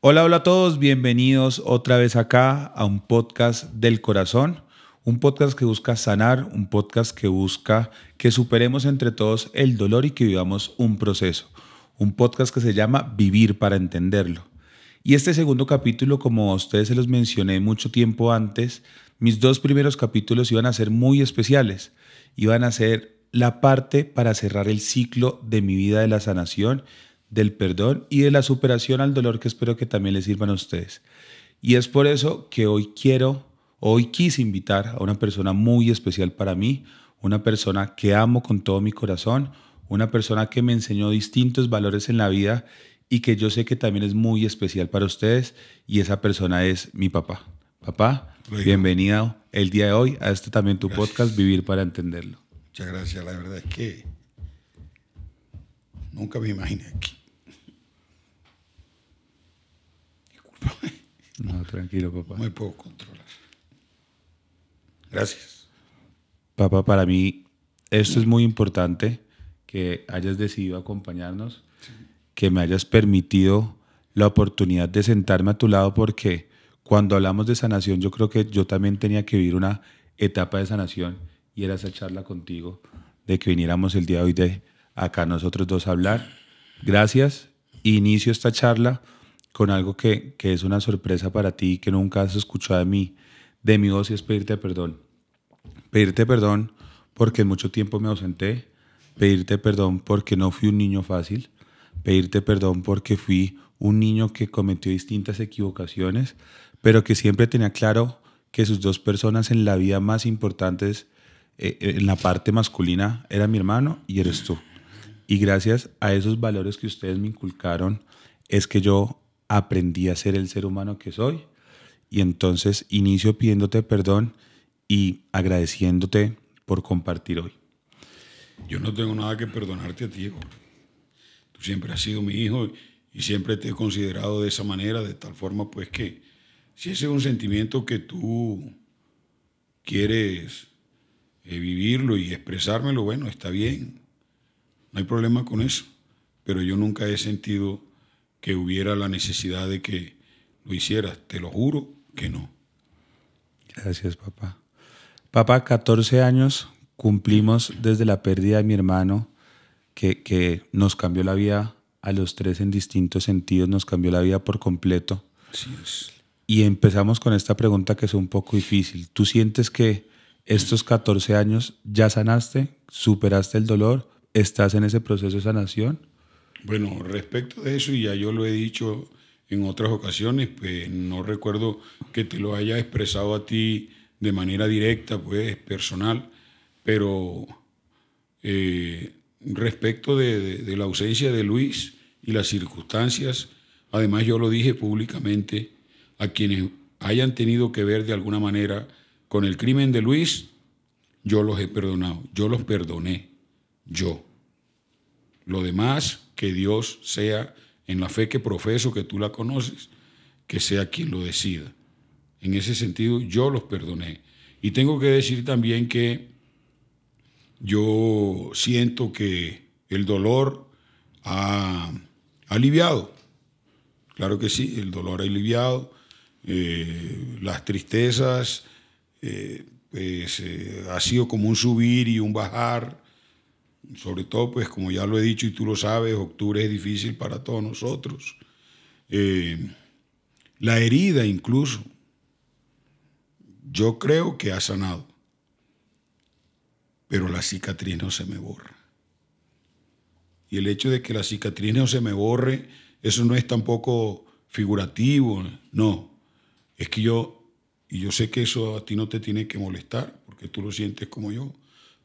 Hola, hola a todos, bienvenidos otra vez acá a un podcast del corazón, un podcast que busca sanar, un podcast que busca que superemos entre todos el dolor y que vivamos un proceso, un podcast que se llama Vivir para Entenderlo. Y este segundo capítulo, como a ustedes se los mencioné mucho tiempo antes, mis dos primeros capítulos iban a ser muy especiales, iban a ser la parte para cerrar el ciclo de mi vida de la sanación, del perdón y de la superación al dolor que espero que también les sirvan a ustedes. Y es por eso que hoy quise invitar a una persona muy especial para mí, una persona que amo con todo mi corazón, una persona que me enseñó distintos valores en la vida y que yo sé que también es muy especial para ustedes, y esa persona es mi papá. Papá, bienvenido el día de hoy a este también tu podcast, Vivir para Entenderlo. Muchas gracias, la verdad es que nunca me imaginé aquí. Discúlpame. No, tranquilo, papá. No me puedo controlar. Gracias. Papá, para mí esto es muy importante, que hayas decidido acompañarnos, que me hayas permitido la oportunidad de sentarme a tu lado, porque cuando hablamos de sanación yo creo que yo también tenía que vivir una etapa de sanación, y era esa charla contigo, de que viniéramos el día de hoy de acá nosotros dos a hablar. Gracias. Inicio esta charla con algo que es una sorpresa para ti, que nunca has escuchado de mi voz, y es pedirte perdón. Pedirte perdón porque en mucho tiempo me ausenté, pedirte perdón porque no fui un niño fácil, pedirte perdón porque fui un niño que cometió distintas equivocaciones, pero que siempre tenía claro que sus dos personas en la vida más importantes, en la parte masculina, era mi hermano y eres tú. Y gracias a esos valores que ustedes me inculcaron es que yo aprendí a ser el ser humano que soy. Y entonces inicio pidiéndote perdón y agradeciéndote por compartir hoy. Yo no tengo nada que perdonarte a ti, Jorge. Tú siempre has sido mi hijo y siempre te he considerado de esa manera, de tal forma pues que si ese es un sentimiento que tú quieres vivirlo y expresármelo, bueno, está bien. No hay problema con eso. Pero yo nunca he sentido que hubiera la necesidad de que lo hicieras. Te lo juro que no. Gracias, papá. Papá, 14 años cumplimos desde la pérdida de mi hermano, que nos cambió la vida a los tres en distintos sentidos, nos cambió la vida por completo. Así es. Y empezamos con esta pregunta que es un poco difícil. ¿Tú sientes que estos 14 años ya sanaste, superaste el dolor, estás en ese proceso de sanación? Bueno, respecto de eso, y ya yo lo he dicho en otras ocasiones, pues no recuerdo que te lo haya expresado a ti de manera directa, pues personal, pero respecto de la ausencia de Luis y las circunstancias, además yo lo dije públicamente, a quienes hayan tenido que ver de alguna manera con el crimen de Luis, yo los he perdonado, yo los perdoné, yo. Lo demás, que Dios sea, en la fe que profeso, que tú la conoces, que sea quien lo decida. En ese sentido, yo los perdoné. Y tengo que decir también que yo siento que el dolor ha aliviado. Claro que sí, el dolor ha aliviado. Las tristezas, ha sido como un subir y un bajar. Sobre todo, pues como ya lo he dicho y tú lo sabes, octubre es difícil para todos nosotros. La herida incluso, yo creo que ha sanado, pero la cicatriz no se me borra. Y el hecho de que la cicatriz no se me borre, eso no es tampoco figurativo, no. Es que yo sé que eso a ti no te tiene que molestar, porque tú lo sientes como yo.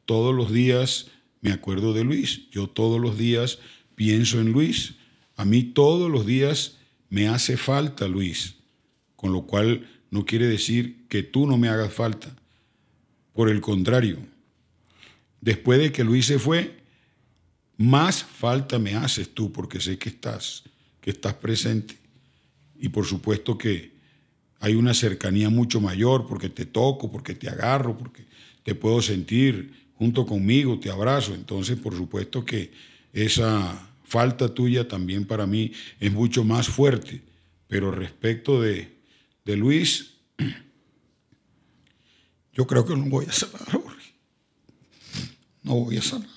Todos los días me acuerdo de Luis, yo todos los días pienso en Luis, a mí todos los días me hace falta Luis, con lo cual no quiere decir que tú no me hagas falta, por el contrario, después de que Luis se fue, más falta me haces tú, porque sé que estás presente, y por supuesto que hay una cercanía mucho mayor, porque te toco, porque te agarro, porque te puedo sentir junto conmigo, te abrazo. Entonces, por supuesto que esa falta tuya también para mí es mucho más fuerte Pero respecto de Luis, yo creo que no voy a sanar, Jorge. No voy a sanar.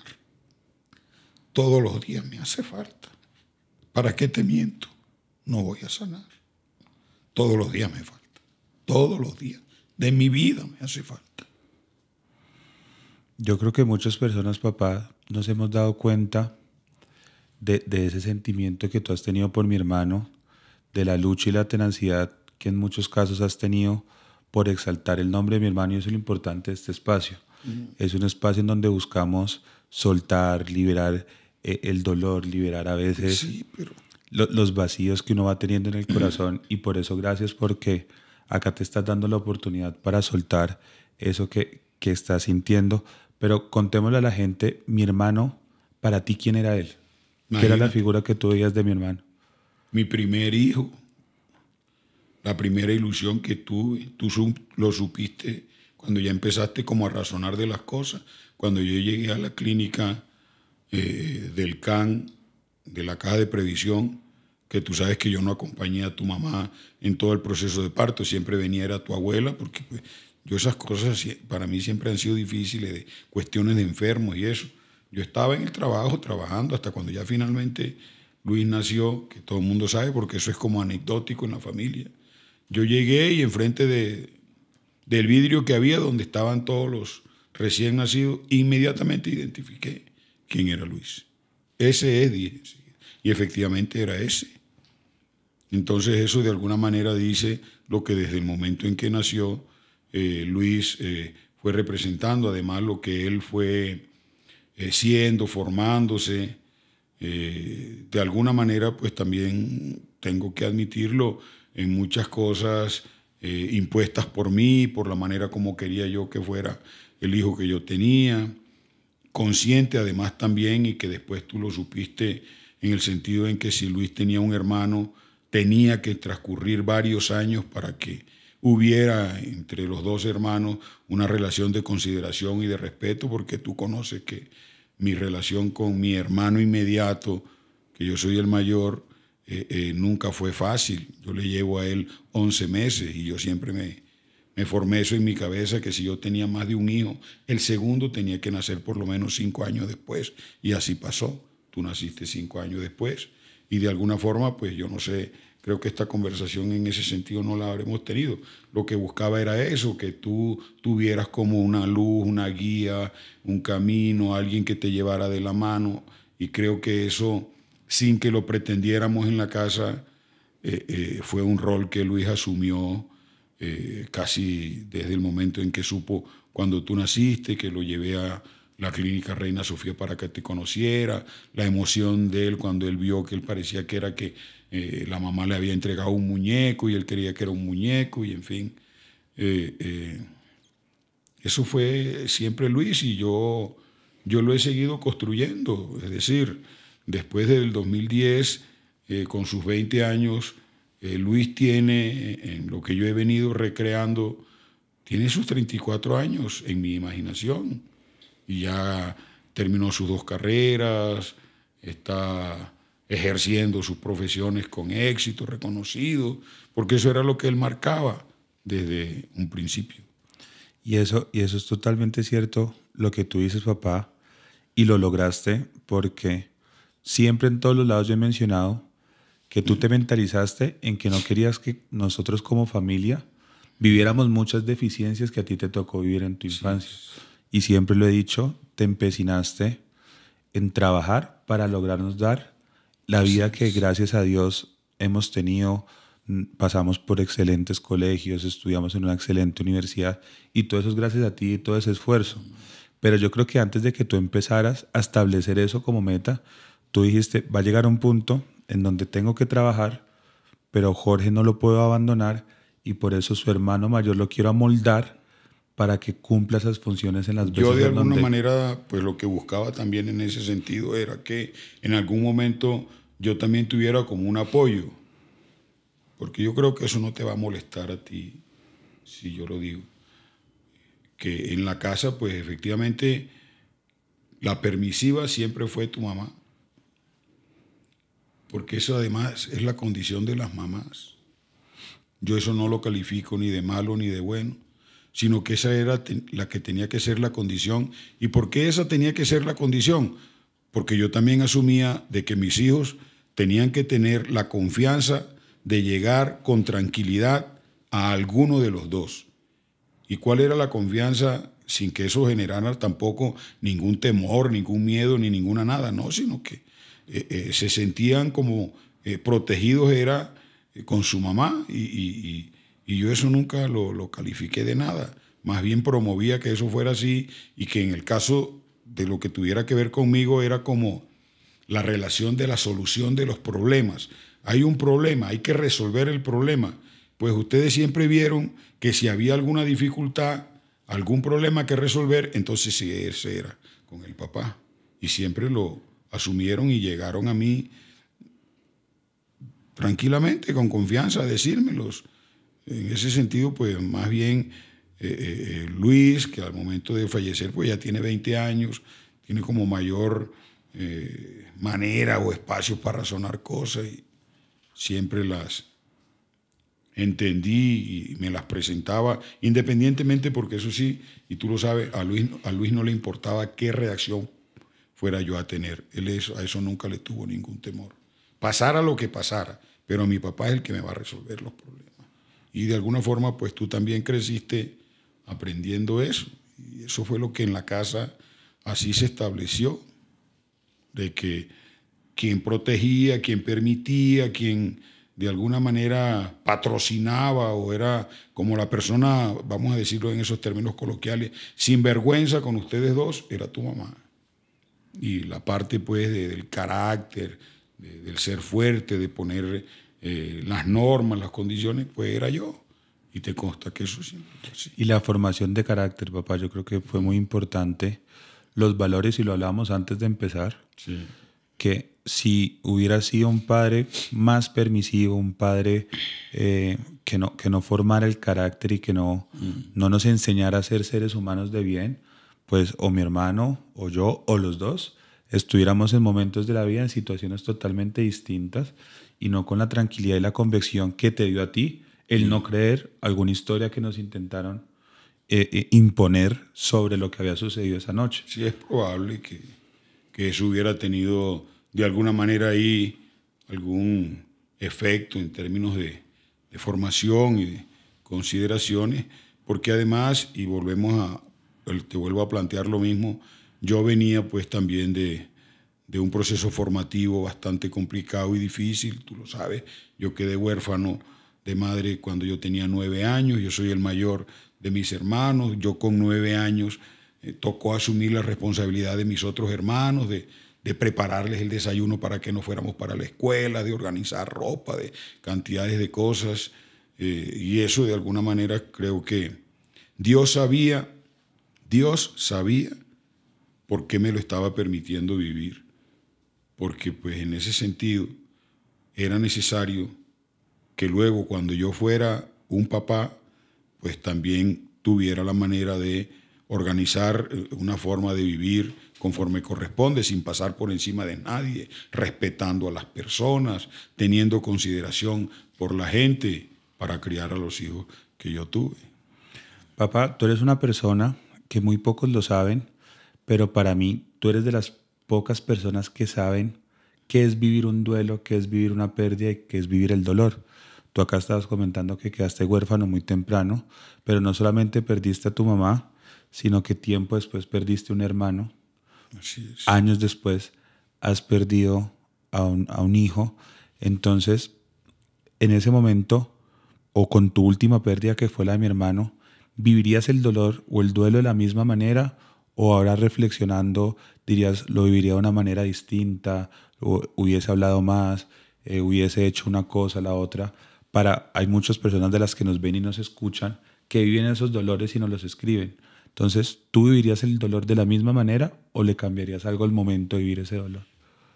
Todos los días me hace falta. ¿Para qué te miento? No voy a sanar. Todos los días me falta. Todos los días. De mi vida me hace falta. Yo creo que muchas personas, papá, nos hemos dado cuenta de ese sentimiento que tú has tenido por mi hermano, de la lucha y la tenacidad que en muchos casos has tenido por exaltar el nombre de mi hermano, y eso es lo importante de este espacio. Es un espacio en donde buscamos soltar, liberar el dolor, liberar a veces Sí, pero los vacíos que uno va teniendo en el corazón, y por eso gracias, porque acá te estás dando la oportunidad para soltar eso que estás sintiendo. Pero contémosle a la gente, mi hermano, para ti, ¿quién era él? ¿Qué era la figura que tú veías de mi hermano? mi primer hijo, la primera ilusión que tuve, lo supiste cuando ya empezaste como a razonar de las cosas. Cuando yo llegué a la clínica del CAN, de la Caja de Previsión, que tú sabes que yo no acompañé a tu mamá en todo el proceso de parto, siempre venía era tu abuela, porque pues, yo esas cosas para mí siempre han sido difíciles, de cuestiones de enfermos y eso. Yo estaba en el trabajo, trabajando, hasta cuando ya finalmente Luis nació, que todo el mundo sabe, porque eso es como anecdótico en la familia. Yo llegué y enfrente del vidrio que había, donde estaban todos los recién nacidos, inmediatamente identifiqué quién era Luis. Ese es, dije. Y efectivamente era ese. Entonces eso de alguna manera dice lo que desde el momento en que nació Luis fue representando, además lo que él fue siendo, formándose. De alguna manera, pues también tengo que admitirlo, en muchas cosas impuestas por mí, por la manera como quería yo que fuera el hijo que yo tenía, consciente además también, y que después tú lo supiste en el sentido en que si Luis tenía un hermano, tenía que transcurrir varios años para que hubiera entre los dos hermanos una relación de consideración y de respeto, porque tú conoces que mi relación con mi hermano inmediato, que yo soy el mayor, nunca fue fácil. Yo le llevo a él 11 meses y yo siempre me formé eso en mi cabeza, que si yo tenía más de un hijo, el segundo tenía que nacer por lo menos 5 años después, y así pasó. Tú naciste 5 años después y de alguna forma, pues yo no sé, creo que esta conversación en ese sentido no la habremos tenido. Lo que buscaba era eso, que tú tuvieras como una luz, una guía, un camino, alguien que te llevara de la mano, y creo que eso, sin que lo pretendiéramos en la casa, fue un rol que Luis asumió casi desde el momento en que supo cuando tú naciste, que lo llevé a la clínica Reina Sofía para que te conociera, la emoción de él cuando él vio que él parecía que era que la mamá le había entregado un muñeco y él creía que era un muñeco, y en fin. Eso fue siempre Luis, y yo lo he seguido construyendo. Es decir, después del 2010, con sus 20 años, Luis tiene, en lo que yo he venido recreando, tiene sus 34 años en mi imaginación. Y ya terminó sus 2 carreras, está ejerciendo sus profesiones con éxito, reconocido, porque eso era lo que él marcaba desde un principio. Y eso es totalmente cierto lo que tú dices, papá, y lo lograste porque siempre en todos los lados yo he mencionado que tú te mentalizaste en que no querías que nosotros como familia viviéramos muchas deficiencias que a ti te tocó vivir en tu infancia. Y siempre lo he dicho, te empecinaste en trabajar para lograrnos dar la vida que gracias a Dios hemos tenido. Pasamos por excelentes colegios, estudiamos en una excelente universidad, y todo eso es gracias a ti y todo ese esfuerzo. Pero yo creo que antes de que tú empezaras a establecer eso como meta, tú dijiste, va a llegar un punto en donde tengo que trabajar, pero Jorge no lo puedo abandonar, y por eso su hermano mayor lo quiero amoldar para que cumpla esas funciones en las veces. Yo de alguna manera, pues lo que buscaba también en ese sentido era que en algún momento yo también tuviera como un apoyo, porque yo creo que eso no te va a molestar a ti si yo lo digo, que en la casa pues efectivamente la permisiva siempre fue tu mamá, porque eso además es la condición de las mamás. yo eso no lo califico ni de malo ni de bueno, sino que esa era la que tenía que ser la condición. ¿Y por qué esa tenía que ser la condición? Porque yo también asumía de que mis hijos tenían que tener la confianza de llegar con tranquilidad a alguno de los dos. ¿Y cuál era la confianza? Sin que eso generara tampoco ningún temor, ningún miedo, ni ninguna nada, no, sino que se sentían como protegidos era con su mamá y yo eso nunca lo califiqué de nada. Más bien promovía que eso fuera así y que en el caso de lo que tuviera que ver conmigo era como la relación de la solución de los problemas. Hay un problema, hay que resolver el problema. Pues ustedes siempre vieron que si había alguna dificultad, algún problema que resolver, entonces sí, ese era con el papá. Y siempre lo asumieron y llegaron a mí tranquilamente, con confianza, a decírmelos. En ese sentido, pues más bien Luis, que al momento de fallecer pues ya tiene 20 años, tiene como mayor manera o espacio para razonar cosas y siempre las entendí y me las presentaba independientemente, porque eso sí, y tú lo sabes, a Luis no le importaba qué reacción fuera yo a tener. Él a eso nunca le tuvo ningún temor. Pasara lo que pasara, pero mi papá es el que me va a resolver los problemas. Y de alguna forma, pues tú también creciste aprendiendo eso. Y eso fue lo que en la casa así se estableció, de que quien protegía, quien permitía, quien de alguna manera patrocinaba o era como la persona, vamos a decirlo en esos términos coloquiales, sin vergüenza con ustedes dos, era tu mamá. Y la parte pues del carácter, del ser fuerte, de poner las normas, las condiciones, pues era yo. Y te consta que eso siempre fue así. Y la formación de carácter, papá, yo creo que fue muy importante. Los valores, y lo hablábamos antes de empezar, Sí. que si hubiera sido un padre más permisivo, un padre que no formara el carácter y que no nos enseñara a ser seres humanos de bien, pues o mi hermano o yo o los dos estuviéramos en momentos de la vida en situaciones totalmente distintas y no con la tranquilidad y la convicción que te dio a ti el no creer alguna historia que nos intentaron imponer sobre lo que había sucedido esa noche. Sí, es probable que eso hubiera tenido de alguna manera ahí algún efecto en términos de formación y de consideraciones, porque además, y te vuelvo a plantear lo mismo, yo venía pues también de un proceso formativo bastante complicado y difícil, tú lo sabes, yo quedé huérfano de madre cuando yo tenía 9 años, yo soy el mayor de mis hermanos, yo con 9 años tocó asumir la responsabilidad de mis otros hermanos, de prepararles el desayuno para que no fuéramos para la escuela, de organizar ropa, de cantidades de cosas, y eso de alguna manera creo que Dios sabía por qué me lo estaba permitiendo vivir, porque pues en ese sentido era necesario que luego cuando yo fuera un papá, pues también tuviera la manera de organizar una forma de vivir conforme corresponde, sin pasar por encima de nadie, respetando a las personas, teniendo consideración por la gente para criar a los hijos que yo tuve. Papá, tú eres una persona que muy pocos lo saben, pero para mí tú eres de las pocas personas que saben qué es vivir un duelo, qué es vivir una pérdida y qué es vivir el dolor. Tú acá estabas comentando que quedaste huérfano muy temprano, pero no solamente perdiste a tu mamá, sino que tiempo después perdiste un hermano. Así es. Años después has perdido a un hijo. Entonces, en ese momento, o con tu última pérdida que fue la de mi hermano, ¿vivirías el dolor o el duelo de la misma manera? ¿O ahora reflexionando dirías, lo viviría de una manera distinta, o hubiese hablado más, hubiese hecho una cosa, la otra? Hay muchas personas de las que nos ven y nos escuchan que viven esos dolores y nos los escriben. Entonces, ¿tú vivirías el dolor de la misma manera o le cambiarías algo al momento de vivir ese dolor?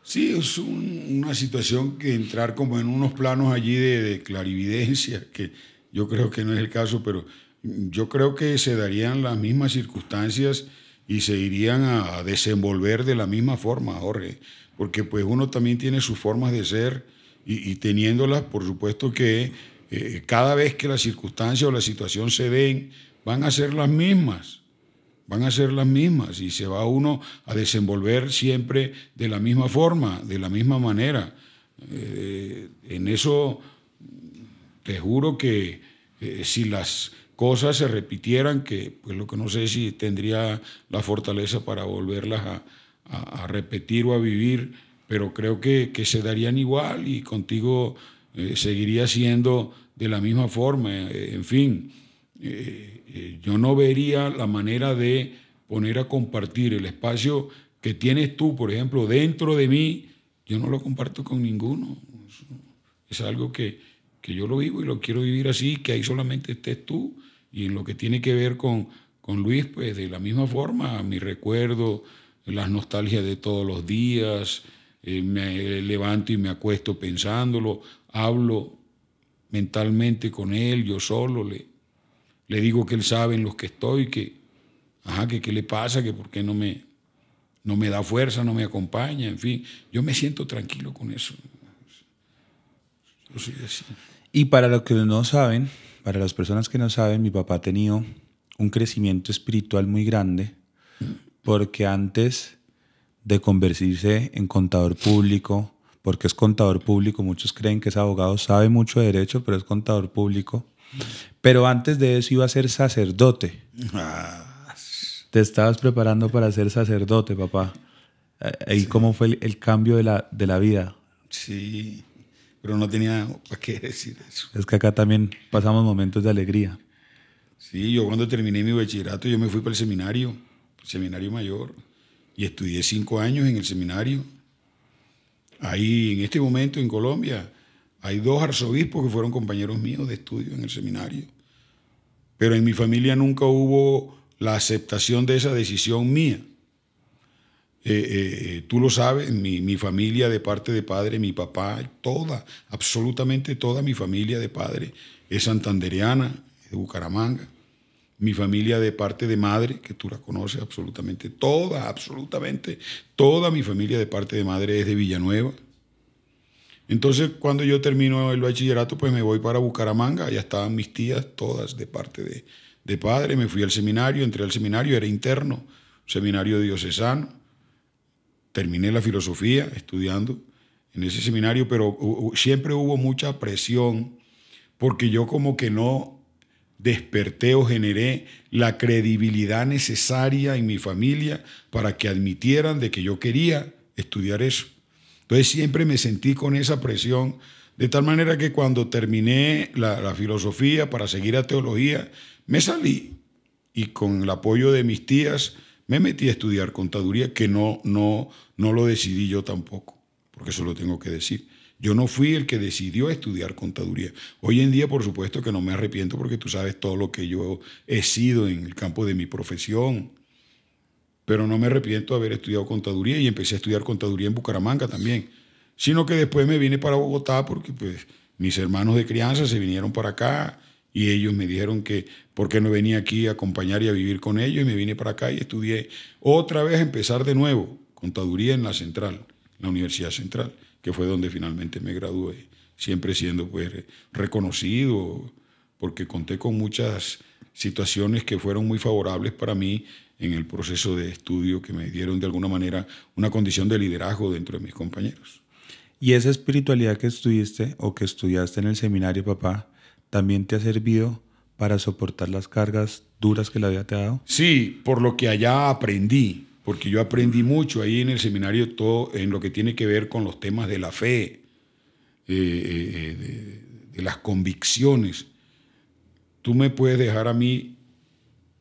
Sí, es una situación que entrar como en unos planos allí de clarividencia, que yo creo que no es el caso, pero yo creo que se darían las mismas circunstancias y se irían a desenvolver de la misma forma, Jorge, porque pues uno también tiene sus formas de ser y teniéndolas, por supuesto que cada vez que la circunstancia o la situación se den, van a ser las mismas. Van a ser las mismas y se va uno a desenvolver siempre de la misma forma, de la misma manera. En eso te juro que si las cosas se repitieran, que pues lo que no sé si tendría la fortaleza para volverlas a repetir o a vivir, pero creo que se darían igual y contigo seguiría siendo de la misma forma. En fin, yo no vería la manera de poner a compartir el espacio que tienes tú, por ejemplo, dentro de mí. Yo no lo comparto con ninguno. Es algo que yo lo vivo y lo quiero vivir así, que ahí solamente estés tú. Y en lo que tiene que ver con Luis, pues de la misma forma, mi recuerdo, las nostalgias de todos los días, me levanto y me acuesto pensándolo, hablo mentalmente con él, yo solo, le digo que él sabe en los que estoy, que qué le pasa, que por qué no me da fuerza, no me acompaña, en fin, yo me siento tranquilo con eso. Yo soy así. Y para los que no saben, para las personas que no saben, mi papá ha tenido un crecimiento espiritual muy grande porque antes de convertirse en contador público, porque es contador público, muchos creen que es abogado, sabe mucho de derecho, pero es contador público. Pero antes de eso iba a ser sacerdote. Te estabas preparando para ser sacerdote, papá. ¿Y sí, cómo fue el cambio de la vida? Sí, pero no tenía para qué decir eso. Es que acá también pasamos momentos de alegría. Sí, yo cuando terminé mi bachillerato, yo me fui para el seminario mayor, y estudié 5 años en el seminario. Ahí, en este momento, en Colombia, hay 2 arzobispos que fueron compañeros míos de estudio en el seminario. Pero en mi familia nunca hubo la aceptación de esa decisión mía. Tú lo sabes, mi familia de parte de padre, mi papá, absolutamente toda mi familia de padre es santandereana, es de Bucaramanga. Mi familia de parte de madre, que tú la conoces, absolutamente toda mi familia de parte de madre es de Villanueva. Entonces, cuando yo termino el bachillerato, pues me voy para Bucaramanga. Allá estaban mis tías, todas de parte de padre. Me fui al seminario, entré al seminario, era interno, seminario diocesano. Terminé la filosofía estudiando en ese seminario, pero siempre hubo mucha presión porque yo como que no desperté o generé la credibilidad necesaria en mi familia para que admitieran de que yo quería estudiar eso. Entonces siempre me sentí con esa presión, de tal manera que cuando terminé la filosofía para seguir a teología, me salí y con el apoyo de mis tías me metí a estudiar contaduría, que no lo decidí yo tampoco, porque eso lo tengo que decir. Yo no fui el que decidió estudiar contaduría. Hoy en día, por supuesto que no me arrepiento porque tú sabes todo lo que yo he sido en el campo de mi profesión. Pero no me arrepiento de haber estudiado contaduría y empecé a estudiar contaduría en Bucaramanga también. Sino que después me vine para Bogotá porque pues, mis hermanos de crianza se vinieron para acá y ellos me dijeron que por qué no venía aquí a acompañar y a vivir con ellos, y me vine para acá y estudié otra vez, a empezar de nuevo, contaduría en la Central, la Universidad Central, que fue donde finalmente me gradué, siempre siendo pues reconocido, porque conté con muchas situaciones que fueron muy favorables para mí en el proceso de estudio, que me dieron de alguna manera una condición de liderazgo dentro de mis compañeros. ¿Y esa espiritualidad que estuviste o que estudiaste en el seminario, papá, también te ha servido para soportar las cargas duras que la vida te ha dado? Sí, por lo que allá aprendí, porque yo aprendí mucho ahí en el seminario, todo en lo que tiene que ver con los temas de la fe, de las convicciones. Tú me puedes dejar a mí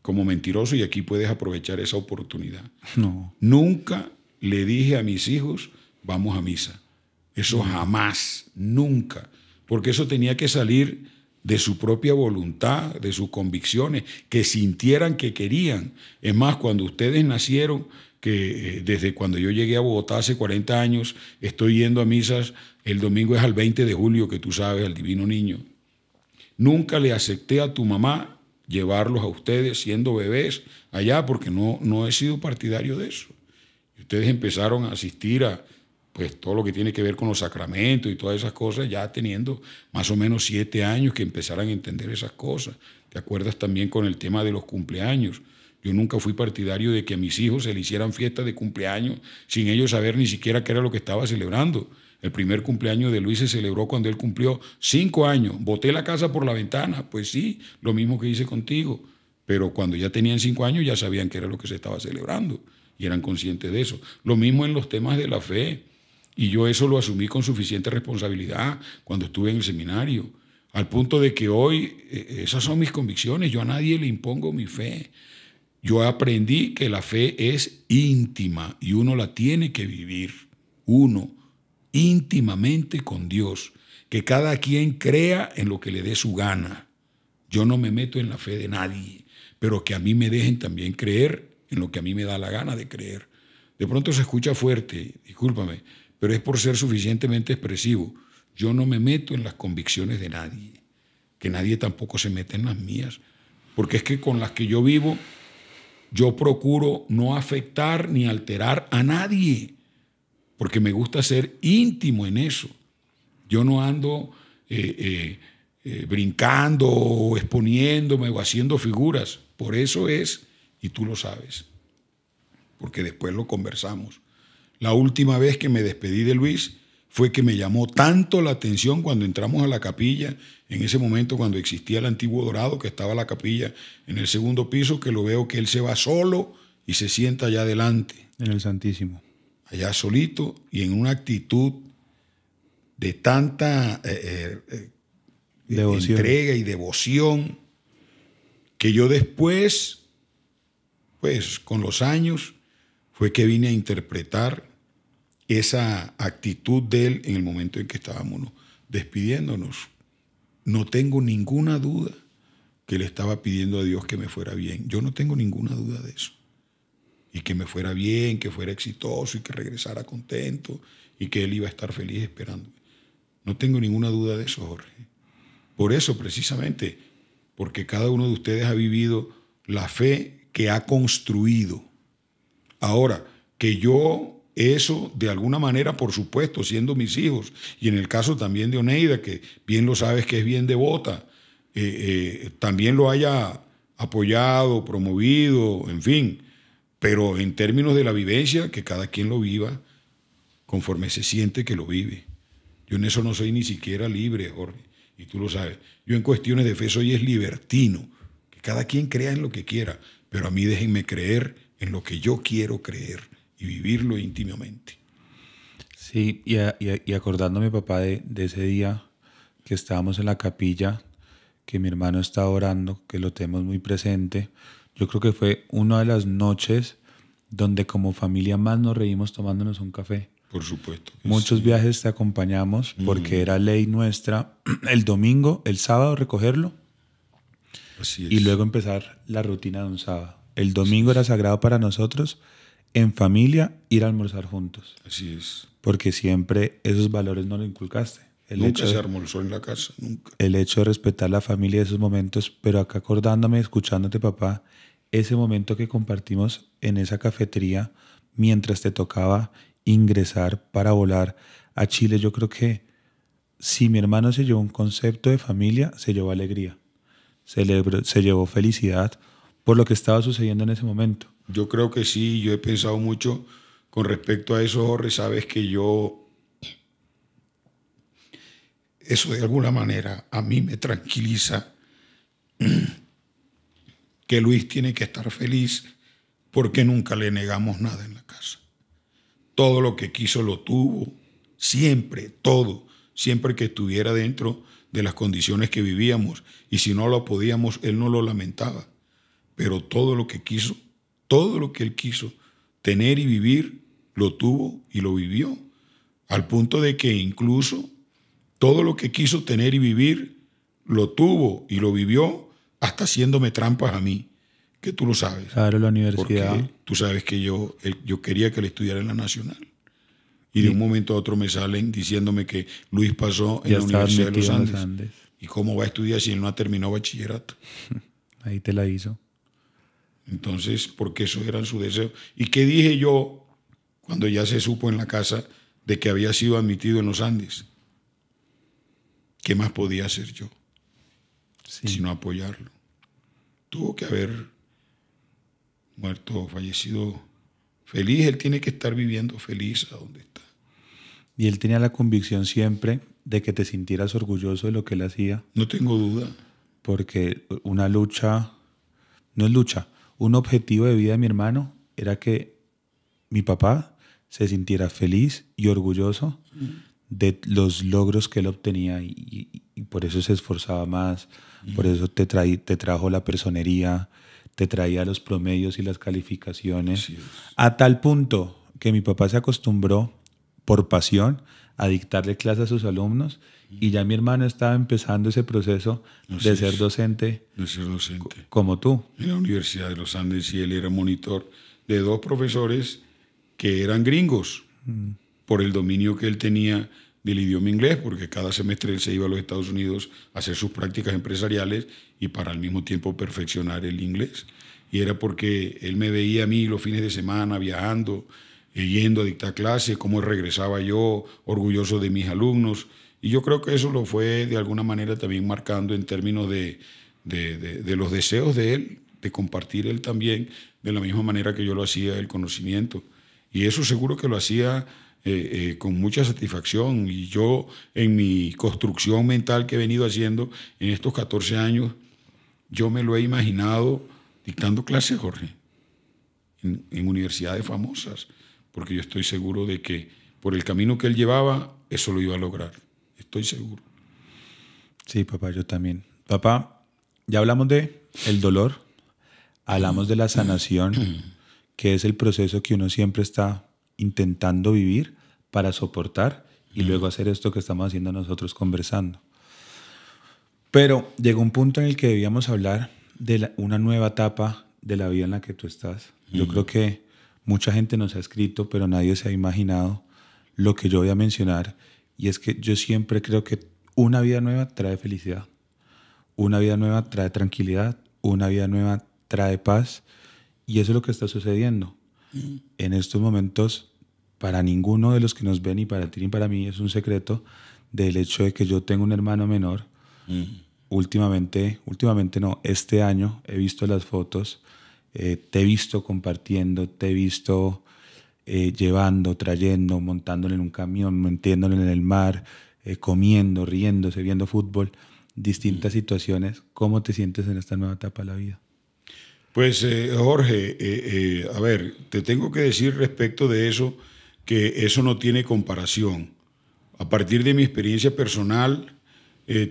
como mentiroso y aquí puedes aprovechar esa oportunidad. No. Nunca le dije a mis hijos, vamos a misa. Eso jamás, nunca. Porque eso tenía que salir de su propia voluntad, de sus convicciones, que sintieran que querían. Es más, cuando ustedes nacieron, que desde cuando yo llegué a Bogotá hace 40 años, estoy yendo a misas, el domingo es al 20 de julio, que tú sabes, al Divino Niño. Nunca le acepté a tu mamá llevarlos a ustedes siendo bebés allá, porque no he sido partidario de eso. Ustedes empezaron a asistir a pues todo lo que tiene que ver con los sacramentos y todas esas cosas, ya teniendo más o menos 7 años que empezaran a entender esas cosas. ¿Te acuerdas también con el tema de los cumpleaños? Yo nunca fui partidario de que a mis hijos se le hicieran fiestas de cumpleaños sin ellos saber ni siquiera qué era lo que estaba celebrando. El primer cumpleaños de Luis se celebró cuando él cumplió 5 años. Boté la casa por la ventana. Pues sí, lo mismo que hice contigo. Pero cuando ya tenían 5 años ya sabían qué era lo que se estaba celebrando y eran conscientes de eso. Lo mismo en los temas de la fe. Y yo eso lo asumí con suficiente responsabilidad cuando estuve en el seminario. Al punto de que hoy esas son mis convicciones. Yo a nadie le impongo mi fe. Yo aprendí que la fe es íntima y uno la tiene que vivir. Uno, íntimamente con Dios. Que cada quien crea en lo que le dé su gana. Yo no me meto en la fe de nadie, pero que a mí me dejen también creer en lo que a mí me da la gana de creer. De pronto se escucha fuerte, discúlpame, pero es por ser suficientemente expresivo. Yo no me meto en las convicciones de nadie, que nadie tampoco se mete en las mías, porque es que con las que yo vivo, yo procuro no afectar ni alterar a nadie, porque me gusta ser íntimo en eso. Yo no ando brincando o exponiéndome o haciendo figuras. Por eso es, y tú lo sabes, porque después lo conversamos. La última vez que me despedí de Luis fue que me llamó tanto la atención cuando entramos a la capilla, en ese momento cuando existía el Antiguo Dorado, que estaba la capilla en el segundo piso, que lo veo que él se va solo y se sienta allá adelante. En el Santísimo. Allá solito y en una actitud de tanta entrega y devoción, que yo después, pues con los años, fue que vine a interpretar esa actitud de él en el momento en que estábamos despidiéndonos. No tengo ninguna duda que le estaba pidiendo a Dios que me fuera bien. Yo no tengo ninguna duda de eso. Y que me fuera bien, que fuera exitoso y que regresara contento y que él iba a estar feliz esperando. No tengo ninguna duda de eso, Jorge. Por eso, precisamente, porque cada uno de ustedes ha vivido la fe que ha construido. Ahora, que yo eso, de alguna manera, por supuesto, siendo mis hijos, y en el caso también de Oneida, que bien lo sabes que es bien devota, también lo haya apoyado, promovido, en fin, pero en términos de la vivencia, que cada quien lo viva conforme se siente que lo vive. Yo en eso no soy ni siquiera libre, Jorge, y tú lo sabes. Yo en cuestiones de fe soy libertino, que cada quien crea en lo que quiera, pero a mí déjenme creer en lo que yo quiero creer y vivirlo íntimamente. Sí, y acordándome, papá, de ese día que estábamos en la capilla, que mi hermano estaba orando, que lo tenemos muy presente, yo creo que fue una de las noches donde como familia más nos reímos tomándonos un café. Por supuesto. Muchos sí. viajes te acompañamos porque era ley nuestra el domingo, el sábado recogerlo. Así es. Y luego empezar la rutina de un sábado. El domingo era sagrado para nosotros, en familia, ir a almorzar juntos. Así es. Porque siempre esos valores no lo inculcaste. Nunca se almorzó en la casa, nunca. El hecho de respetar la familia de esos momentos, pero acá acordándome, escuchándote, papá, ese momento que compartimos en esa cafetería mientras te tocaba ingresar para volar a Chile, yo creo que si mi hermano se llevó un concepto de familia, se llevó alegría, se llevó felicidad por lo que estaba sucediendo en ese momento. Yo creo que sí, yo he pensado mucho con respecto a eso, Jorge. Sabes que eso de alguna manera a mí me tranquiliza, que Luis tiene que estar feliz porque nunca le negamos nada en la casa. Todo lo que quiso lo tuvo, siempre, todo, siempre que estuviera dentro de las condiciones que vivíamos. Y si no lo podíamos, él no lo lamentaba. Pero todo lo que quiso, todo lo que él quiso tener y vivir, lo tuvo y lo vivió. Al punto de que incluso todo lo que quiso tener y vivir, lo tuvo y lo vivió hasta haciéndome trampas a mí, que tú lo sabes. Claro, la universidad. Porque tú sabes que yo quería que él estudiara en la Nacional. Y de un momento a otro me salen diciéndome que Luis pasó en la Universidad de los Andes. ¿Y cómo va a estudiar si él no ha terminado bachillerato? Ahí te la hizo. Entonces, porque eso era su deseo. ¿Y qué dije yo cuando ya se supo en la casa de que había sido admitido en los Andes. ¿Qué más podía hacer yo? Sí. Sino apoyarlo. Tuvo que haber muerto, fallecido feliz. Él tiene que estar viviendo feliz a donde está. Y él tenía la convicción siempre de que te sintieras orgulloso de lo que él hacía. No tengo duda. Porque una lucha, no es lucha, un objetivo de vida de mi hermano era que mi papá se sintiera feliz y orgulloso de los logros que él obtenía y por eso se esforzaba más, por eso te trajo la personería, te traía los promedios y las calificaciones, a tal punto que mi papá se acostumbró por pasión a dictarle clases a sus alumnos y ya mi hermano estaba empezando ese proceso de ser docente, como tú. En la Universidad de los Andes, y él era monitor de 2 profesores que eran gringos por el dominio que él tenía del idioma inglés, porque cada semestre él se iba a los Estados Unidos a hacer sus prácticas empresariales y para al mismo tiempo perfeccionar el inglés. Y era porque él me veía a mí los fines de semana viajando, yendo a dictar clases, cómo regresaba yo orgulloso de mis alumnos. Y yo creo que eso lo fue de alguna manera también marcando en términos de los deseos de él, de compartir él también de la misma manera que yo lo hacía el conocimiento. Y eso seguro que lo hacía con mucha satisfacción. Y yo en mi construcción mental que he venido haciendo en estos 14 años, yo me lo he imaginado dictando clases, Jorge, en universidades famosas, porque yo estoy seguro de que por el camino que él llevaba, eso lo iba a lograr. Estoy seguro. Sí, papá, yo también. Papá, ya hablamos de el dolor, hablamos de la sanación, que es el proceso que uno siempre está intentando vivir para soportar y luego hacer esto que estamos haciendo nosotros conversando. Pero llegó un punto en el que debíamos hablar de una nueva etapa de la vida en la que tú estás. Yo creo que mucha gente nos ha escrito, pero nadie se ha imaginado lo que yo voy a mencionar. Y es que yo siempre creo que una vida nueva trae felicidad. Una vida nueva trae tranquilidad. Una vida nueva trae paz. Y eso es lo que está sucediendo. En estos momentos, para ninguno de los que nos ven, y para ti ni para mí, es un secreto del hecho de que yo tengo un hermano menor. Últimamente no, este año he visto las fotos, te he visto compartiendo, te he visto llevando, trayendo, montándole en un camión, metiéndole en el mar, comiendo, riéndose, viendo fútbol, distintas situaciones. ¿Cómo te sientes en esta nueva etapa de la vida? Pues Jorge, a ver, te tengo que decir respecto de eso, que eso no tiene comparación. A partir de mi experiencia personal,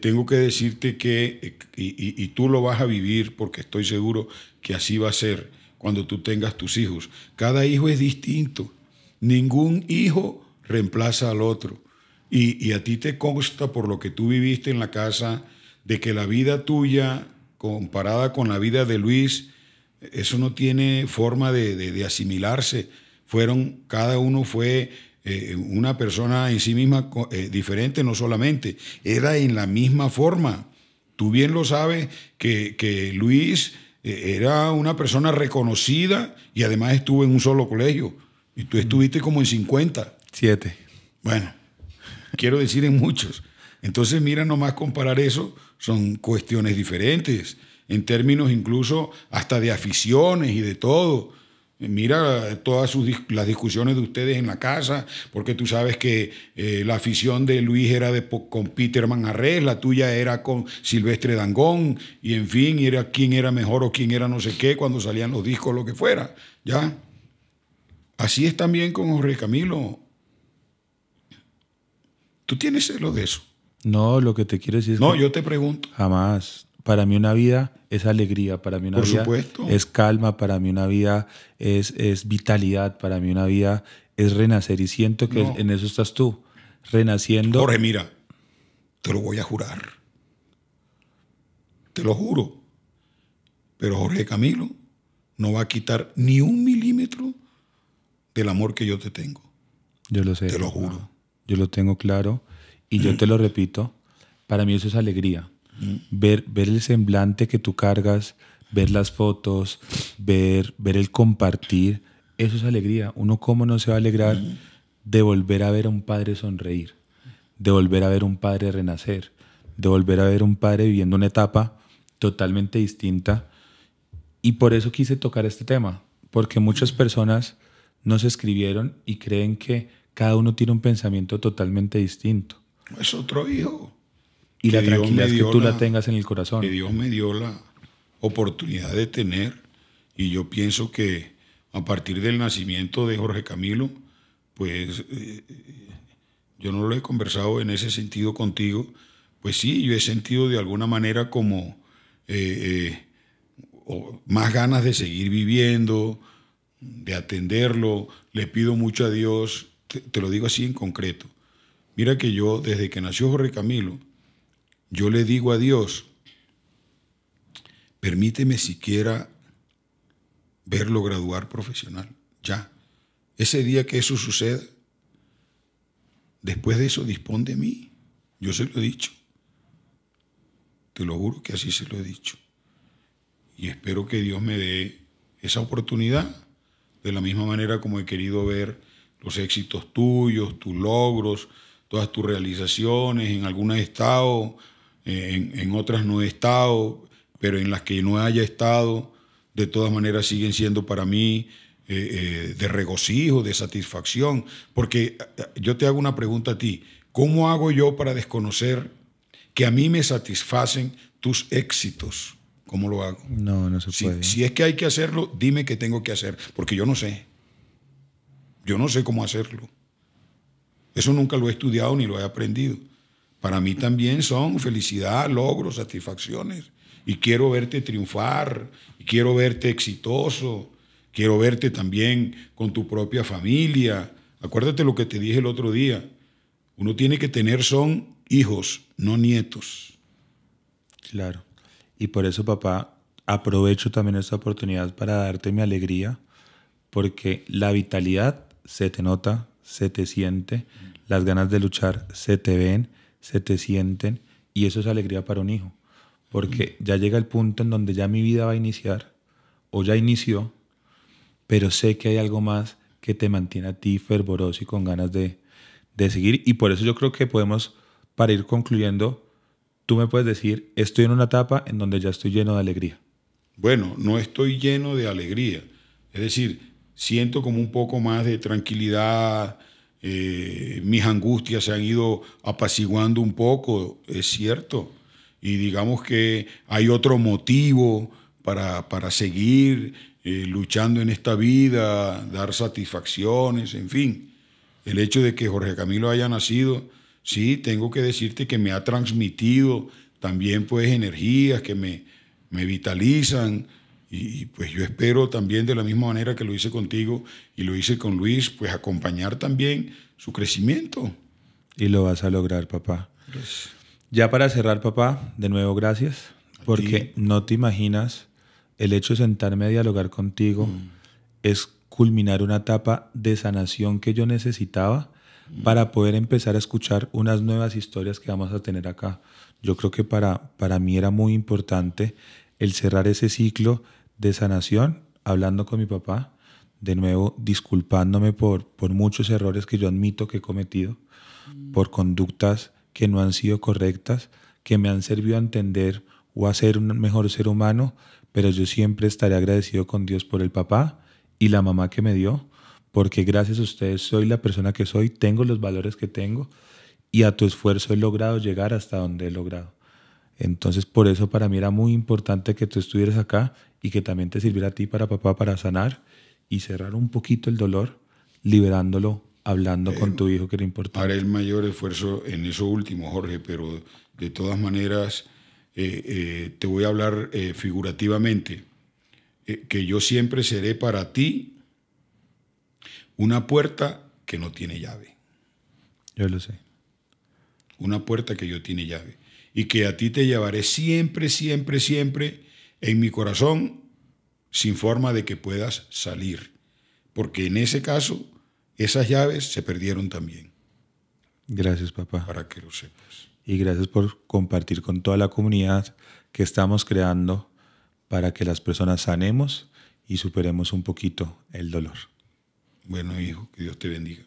tengo que decirte que, y tú lo vas a vivir porque estoy seguro que así va a ser cuando tú tengas tus hijos. Cada hijo es distinto. Ningún hijo reemplaza al otro. Y a ti te consta por lo que tú viviste en la casa de que la vida tuya comparada con la vida de Luis, eso no tiene forma de asimilarse. Cada uno fue una persona en sí misma diferente, no solamente, era en la misma forma. Tú bien lo sabes que Luis era una persona reconocida y además estuvo en un solo colegio. Y tú estuviste como en 50. 7. Bueno, quiero decir en muchos. Entonces mira nomás comparar eso, son cuestiones diferentes, en términos incluso hasta de aficiones y de todo. Mira todas las discusiones de ustedes en la casa, porque tú sabes que la afición de Luis era con Peter Manjarrés, la tuya era con Silvestre Dangond, y en fin, era quién era mejor o quién era no sé qué cuando salían los discos, lo que fuera. ¿Ya? Así es también con Jorge Camilo. ¿Tú tienes celos de eso? No, lo que te quiero decir es no, que yo te pregunto. Jamás. Para mí una vida es alegría, para mí una Por vida supuesto. es calma, para mí una vida es vitalidad, para mí una vida es renacer. Y siento que en eso estás tú, renaciendo. Jorge, mira, te lo voy a jurar. Te lo juro. Pero Jorge Camilo no va a quitar ni 1 milímetro del amor que yo te tengo. Yo lo sé. Te lo juro. Yo lo tengo claro y yo te lo repito. Para mí eso es alegría. Ver el semblante que tú cargas, ver las fotos, ver el compartir, eso es alegría. Uno cómo no se va a alegrar de volver a ver a un padre sonreír, de volver a ver a un padre renacer, de volver a ver a un padre viviendo una etapa totalmente distinta. Y por eso quise tocar este tema, porque muchas personas nos escribieron y creen que cada uno tiene un pensamiento totalmente distinto. Es otro hijo. Y la tranquilidad es que tú la tengas en el corazón. Que Dios me dio la oportunidad de tener. Y yo pienso que a partir del nacimiento de Jorge Camilo, pues yo no lo he conversado en ese sentido contigo. Pues sí, yo he sentido de alguna manera como más ganas de seguir viviendo, de atenderlo. Le pido mucho a Dios, te lo digo así en concreto. Mira que yo, desde que nació Jorge Camilo, yo le digo a Dios, permíteme siquiera verlo graduar profesional, ya. Ese día que eso suceda, después de eso dispón de mí. Yo se lo he dicho. Te lo juro que así se lo he dicho. Y espero que Dios me dé esa oportunidad, de la misma manera como he querido ver los éxitos tuyos, tus logros, todas tus realizaciones. En algunas he estado, en otras no he estado, pero en las que no haya estado, de todas maneras siguen siendo para mí de regocijo, de satisfacción. Porque yo te hago una pregunta a ti, ¿cómo hago yo para desconocer que a mí me satisfacen tus éxitos? ¿Cómo lo hago? No se puede. Si es que hay que hacerlo, dime qué tengo que hacer, porque yo no sé. Yo no sé cómo hacerlo. Eso nunca lo he estudiado ni lo he aprendido. Para mí también son felicidad, logros, satisfacciones. Y quiero verte triunfar, y quiero verte exitoso, quiero verte también con tu propia familia. Acuérdate lo que te dije el otro día. Uno tiene que tener son hijos, no nietos. Claro. Y por eso, papá, aprovecho también esta oportunidad para darte mi alegría, porque la vitalidad se te nota, se te siente, las ganas de luchar se te ven, se te sienten, y eso es alegría para un hijo. Porque ya llega el punto en donde ya mi vida va a iniciar, o ya inició, pero sé que hay algo más que te mantiene a ti fervoroso y con ganas de seguir. Y por eso yo creo que podemos, para ir concluyendo, tú me puedes decir, estoy en una etapa en donde ya estoy lleno de alegría. Bueno, no estoy lleno de alegría. Es decir, siento como un poco más de tranquilidad, mis angustias se han ido apaciguando un poco, es cierto. Y digamos que hay otro motivo para seguir luchando en esta vida, dar satisfacciones, en fin. El hecho de que Jorge Camilo haya nacido, sí, tengo que decirte que me ha transmitido también pues energías que me vitalizan, y pues yo espero también, de la misma manera que lo hice contigo y lo hice con Luis, pues acompañar también su crecimiento. Y lo vas a lograr, papá. Gracias. Ya para cerrar, papá, de nuevo gracias, porque no te imaginas, el hecho de sentarme a dialogar contigo es culminar una etapa de sanación que yo necesitaba para poder empezar a escuchar unas nuevas historias que vamos a tener acá. Yo creo que para mí era muy importante el cerrar ese ciclo de sanación hablando con mi papá, de nuevo disculpándome por muchos errores que yo admito que he cometido, por conductas que no han sido correctas, que me han servido a entender o a ser un mejor ser humano, pero yo siempre estaré agradecido con Dios por el papá y la mamá que me dio, porque gracias a ustedes soy la persona que soy, tengo los valores que tengo, y a tu esfuerzo he logrado llegar hasta donde he logrado. Entonces, por eso para mí era muy importante que tú estuvieras acá y que también te sirviera a ti, para papá, para sanar y cerrar un poquito el dolor, liberándolo, hablando con tu hijo, que era importante. Haré el mayor esfuerzo en eso último, Jorge, pero de todas maneras te voy a hablar figurativamente, que yo siempre seré para ti una puerta que no tiene llave. Yo lo sé. Una puerta que yo tiene llave. Y que a ti te llevaré siempre, siempre, siempre en mi corazón, sin forma de que puedas salir. Porque en ese caso, esas llaves se perdieron también. Gracias, papá. Para que lo sepas. Y gracias por compartir con toda la comunidad que estamos creando para que las personas sanemos y superemos un poquito el dolor. Bueno, hijo, que Dios te bendiga.